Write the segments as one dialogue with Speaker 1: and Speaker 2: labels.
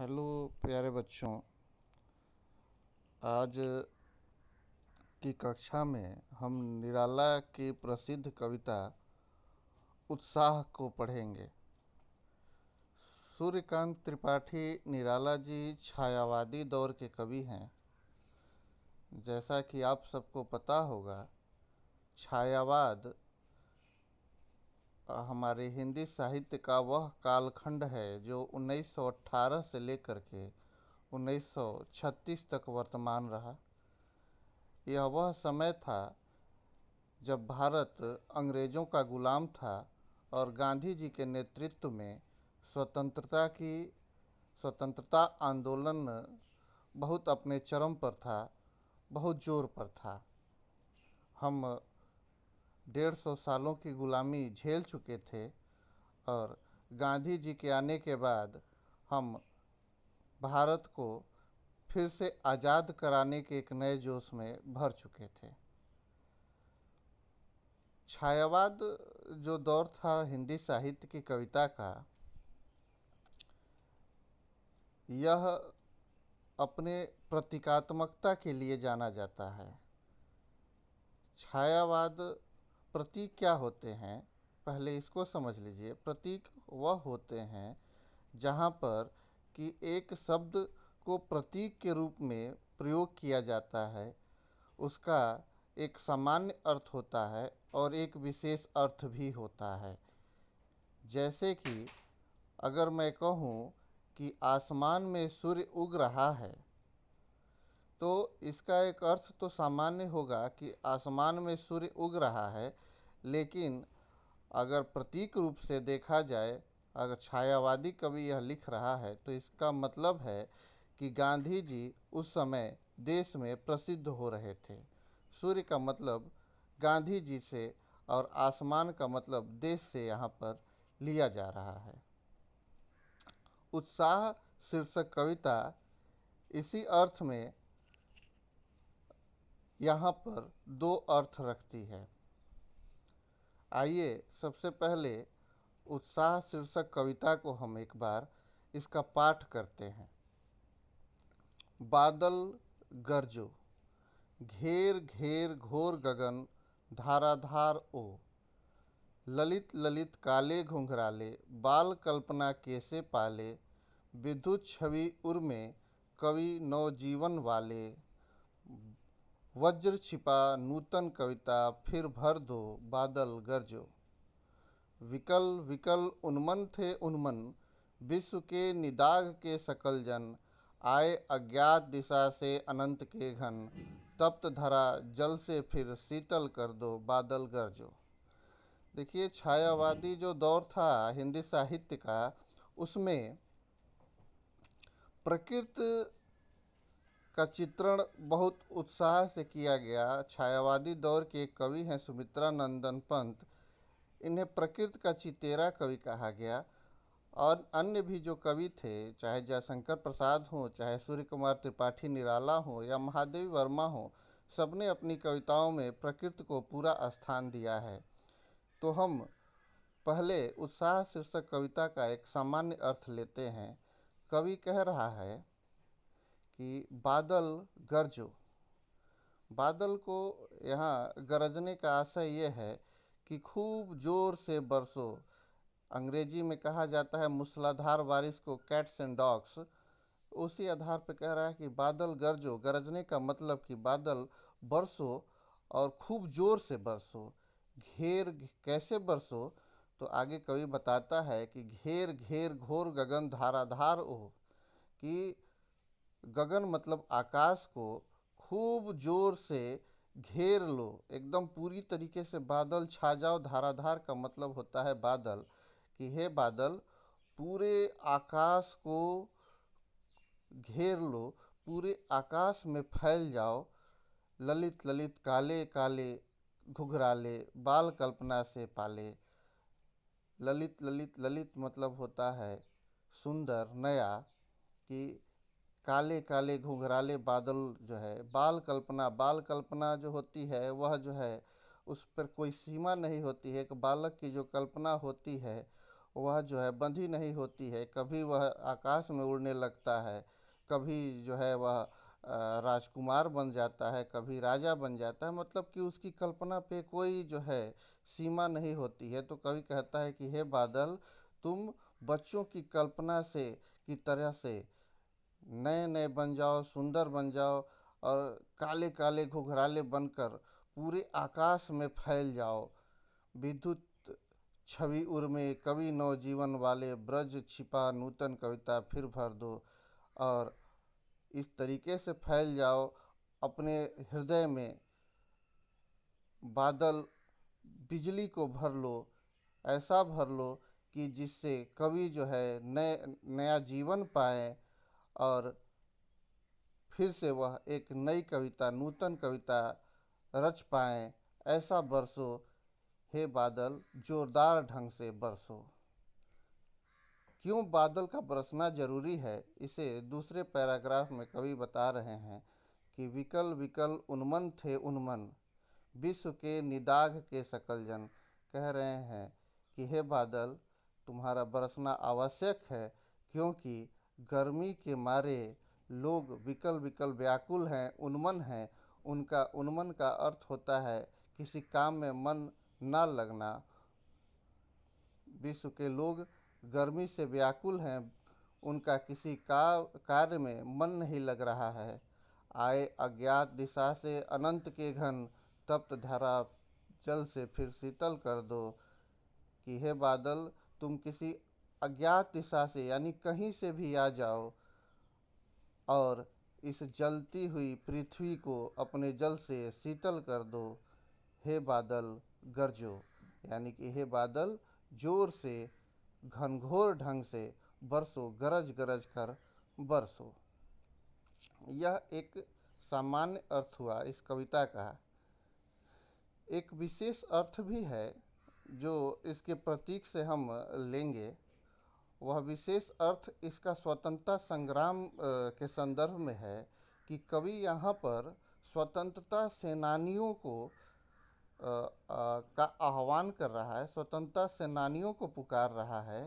Speaker 1: Hello प्यारे बच्चों। आज की कक्षा में हम निराला की प्रसिद्ध कविता उत्साह को पढ़ेंगे। सूर्यकांत त्रिपाठी निराला जी छायावादी दौर के कवि हैं। जैसा कि आप सबको पता होगा, छायावाद हमारे हिंदी साहित्य का वह कालखंड है जो 1918 से लेकर के 1936 तक वर्तमान रहा। यह वह समय था जब भारत अंग्रेज़ों का गुलाम था और गांधी जी के नेतृत्व में स्वतंत्रता आंदोलन बहुत अपने चरम पर था, बहुत जोर पर था। हम 150 सालों की गुलामी झेल चुके थे और गांधी जी के आने के बाद हम भारत को फिर से आज़ाद कराने के एक नए जोश में भर चुके थे। छायावाद जो दौर था हिंदी साहित्य की कविता का, यह अपने प्रतीकात्मकता के लिए जाना जाता है। छायावाद प्रतीक क्या होते हैं, पहले इसको समझ लीजिए। प्रतीक वह होते हैं जहाँ पर कि एक शब्द को प्रतीक के रूप में प्रयोग किया जाता है, उसका एक सामान्य अर्थ होता है और एक विशेष अर्थ भी होता है। जैसे कि अगर मैं कहूँ कि आसमान में सूर्य उग रहा है, तो इसका एक अर्थ तो सामान्य होगा कि आसमान में सूर्य उग रहा है, लेकिन अगर प्रतीक रूप से देखा जाए, अगर छायावादी कवि यह लिख रहा है तो इसका मतलब है कि गांधी जी उस समय देश में प्रसिद्ध हो रहे थे। सूर्य का मतलब गांधी जी से और आसमान का मतलब देश से यहाँ पर लिया जा रहा है। उत्साह शीर्षक कविता इसी अर्थ में यहाँ पर दो अर्थ रखती है। आइए सबसे पहले उत्साह शीर्षक कविता को हम एक बार इसका पाठ करते हैं। बादल गरजो, घेर घेर घोर गगन धाराधार ओ, ललित ललित काले घुंघराले बाल कल्पना कैसे पाले, विद्युत छवि उर्मे कवि नवजीवन वाले, वज्र छिपा नूतन कविता फिर भर दो बादल गरजो। विकल विकल उन्मन थे उन्मन विश्व के निदाघ के सकल जन, आए अज्ञात दिशा से अनंत के घन, तप्त धरा जल से फिर शीतल कर दो बादल गरजो। देखिए, छायावादी जो दौर था हिंदी साहित्य का, उसमें प्रकृति का चित्रण बहुत उत्साह से किया गया। छायावादी दौर के एक कवि हैं सुमित्रा नंदन पंत, इन्हें प्रकृति का चितेरा कवि कहा गया। और अन्य भी जो कवि थे, चाहे जयशंकर प्रसाद हो, चाहे सूर्य कुमार त्रिपाठी निराला हो या महादेवी वर्मा हो, सबने अपनी कविताओं में प्रकृति को पूरा स्थान दिया है। तो हम पहले उत्साह शीर्षक कविता का एक सामान्य अर्थ लेते हैं। कवि कह रहा है कि बादल गरजो। बादल को यहाँ गरजने का आशय ये है कि खूब जोर से बरसो। अंग्रेजी में कहा जाता है मूसलाधार बारिश को कैट्स एंड डॉग्स। उसी आधार पर कह रहा है कि बादल गरजो। गरजने का मतलब कि बादल बरसो और खूब जोर से बरसो। घेर कैसे बरसो, तो आगे कवि बताता है कि घेर घेर घोर गगन धाराधार ओह, कि गगन मतलब आकाश को खूब जोर से घेर लो, एकदम पूरी तरीके से बादल छा जाओ। धाराधार का मतलब होता है बादल, कि हे बादल पूरे आकाश को घेर लो, पूरे आकाश में फैल जाओ। ललित ललित काले काले घुघराले बाल कल्पना से पाले। ललित ललित ललित मतलब होता है सुंदर, नया, कि काले काले घुंघराले बादल जो है, बाल कल्पना जो होती है वह जो है उस पर कोई सीमा नहीं होती है। एक बालक की जो कल्पना होती है वह जो है बंधी नहीं होती है। कभी वह आकाश में उड़ने लगता है, कभी जो है वह राजकुमार बन जाता है, कभी राजा बन जाता है। मतलब कि उसकी कल्पना पे कोई जो है सीमा नहीं होती है। तो कवि कहता है कि हे बादल, तुम बच्चों की कल्पना से की तरह से नए नए बन जाओ, सुंदर बन जाओ, और काले काले घुघराले बनकर पूरे आकाश में फैल जाओ। विद्युत छवि उर में कवि नवजीवन वाले, ब्रज छिपा नूतन कविता फिर भर दो। और इस तरीके से फैल जाओ अपने हृदय में। बादल बिजली को भर लो, ऐसा भर लो कि जिससे कवि जो है नए नया जीवन पाए, और फिर से वह एक नई कविता, नूतन कविता रच पाएं। ऐसा बरसो हे बादल, जोरदार ढंग से बरसो। क्यों बादल का बरसना जरूरी है, इसे दूसरे पैराग्राफ में कवि बता रहे हैं कि विकल विकल उन्मन थे उन्मन, विश्व के निदाघ के सकल जन। कह रहे हैं कि हे बादल, तुम्हारा बरसना आवश्यक है, क्योंकि गर्मी के मारे लोग विकल विकल व्याकुल हैं, उन्मन हैं। उनका उन्मन का अर्थ होता है किसी काम में मन न लगना। विश्व के लोग गर्मी से व्याकुल हैं, उनका किसी कार्य में मन नहीं लग रहा है। आए अज्ञात दिशा से अनंत के घन, तप्त धारा जल से फिर शीतल कर दो। कि हे बादल, तुम किसी अज्ञात दिशा से यानी कहीं से भी आ जाओ, और इस जलती हुई पृथ्वी को अपने जल से शीतल कर दो। हे बादल गरजो, यानी कि हे बादल जोर से घनघोर ढंग से बरसो, गरज गरज कर बरसो। यह एक सामान्य अर्थ हुआ इस कविता का। एक विशेष अर्थ भी है जो इसके प्रतीक से हम लेंगे। वह विशेष अर्थ इसका स्वतंत्रता संग्राम के संदर्भ में है कि कवि यहाँ पर स्वतंत्रता सेनानियों को का आह्वान कर रहा है, स्वतंत्रता सेनानियों को पुकार रहा है।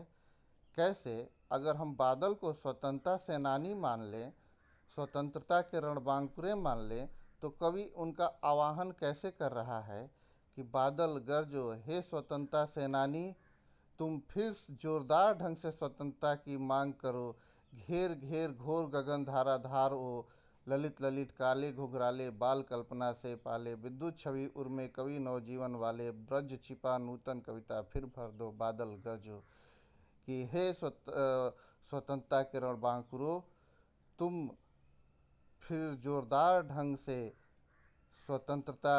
Speaker 1: कैसे? अगर हम बादल को स्वतंत्रता सेनानी मान लें, स्वतंत्रता के रणबांकुरे मान लें, तो कवि उनका आवाहन कैसे कर रहा है कि बादल गरजो हे स्वतंत्रता सेनानी, तुम फिर जोरदार ढंग से स्वतंत्रता की मांग करो। घेर घेर घोर गगन धारा धार ओ, ललित ललित काले घुघराले बाल कल्पना से पाले, विद्युत छवि उर्मे कवि नवजीवन वाले, ब्रज छिपा नूतन कविता फिर भर दो। बादल गरजो कि हे स्वतंत्रता के रणबांकुरो, तुम फिर जोरदार ढंग से स्वतंत्रता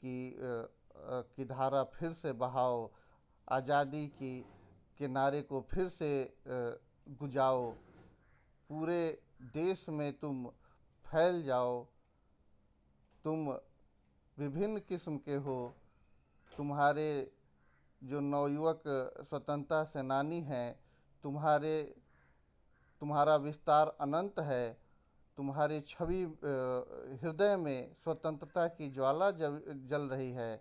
Speaker 1: की धारा फिर से बहाओ, आज़ादी की किनारे को फिर से गुजाओ, पूरे देश में तुम फैल जाओ। तुम विभिन्न किस्म के हो, तुम्हारे जो नवयुवक स्वतंत्रता सेनानी हैं, तुम्हारे तुम्हारा विस्तार अनंत है। तुम्हारी छवि हृदय में स्वतंत्रता की ज्वाला जल रही है।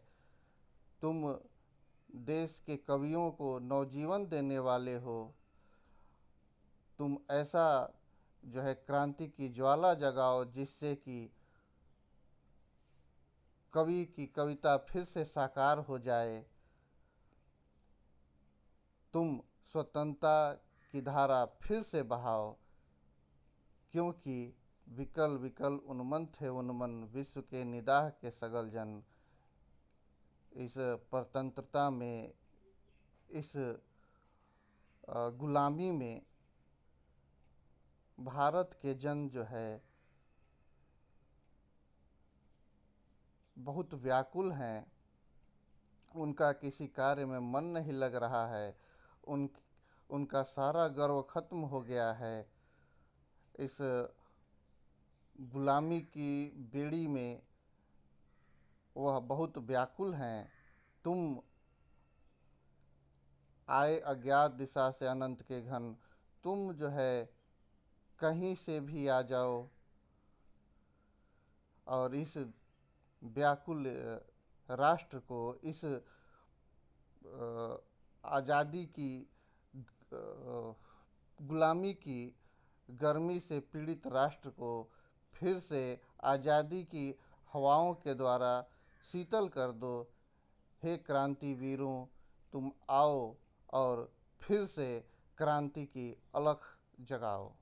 Speaker 1: तुम देश के कवियों को नवजीवन देने वाले हो। तुम ऐसा जो है क्रांति की ज्वाला जगाओ जिससे कि कवि की कविता फिर से साकार हो जाए। तुम स्वतंत्रता की धारा फिर से बहाओ, क्योंकि विकल विकल उन्मन थे उन्मन, विश्व के निदाह के सगल जन। इस परतंत्रता में, इस गुलामी में भारत के जन जो है बहुत व्याकुल हैं। उनका किसी कार्य में मन नहीं लग रहा है। उन उनका सारा गर्व खत्म हो गया है। इस गुलामी की बेड़ी में वह बहुत व्याकुल हैं। तुम आए अज्ञात दिशा से अनंत के घन, तुम जो है कहीं से भी आ जाओ, और इस व्याकुल राष्ट्र को, इस आज़ादी की गुलामी की गर्मी से पीड़ित राष्ट्र को फिर से आज़ादी की हवाओं के द्वारा शीतल कर दो। हे क्रांतिवीरों, तुम आओ और फिर से क्रांति की अलख जगाओ।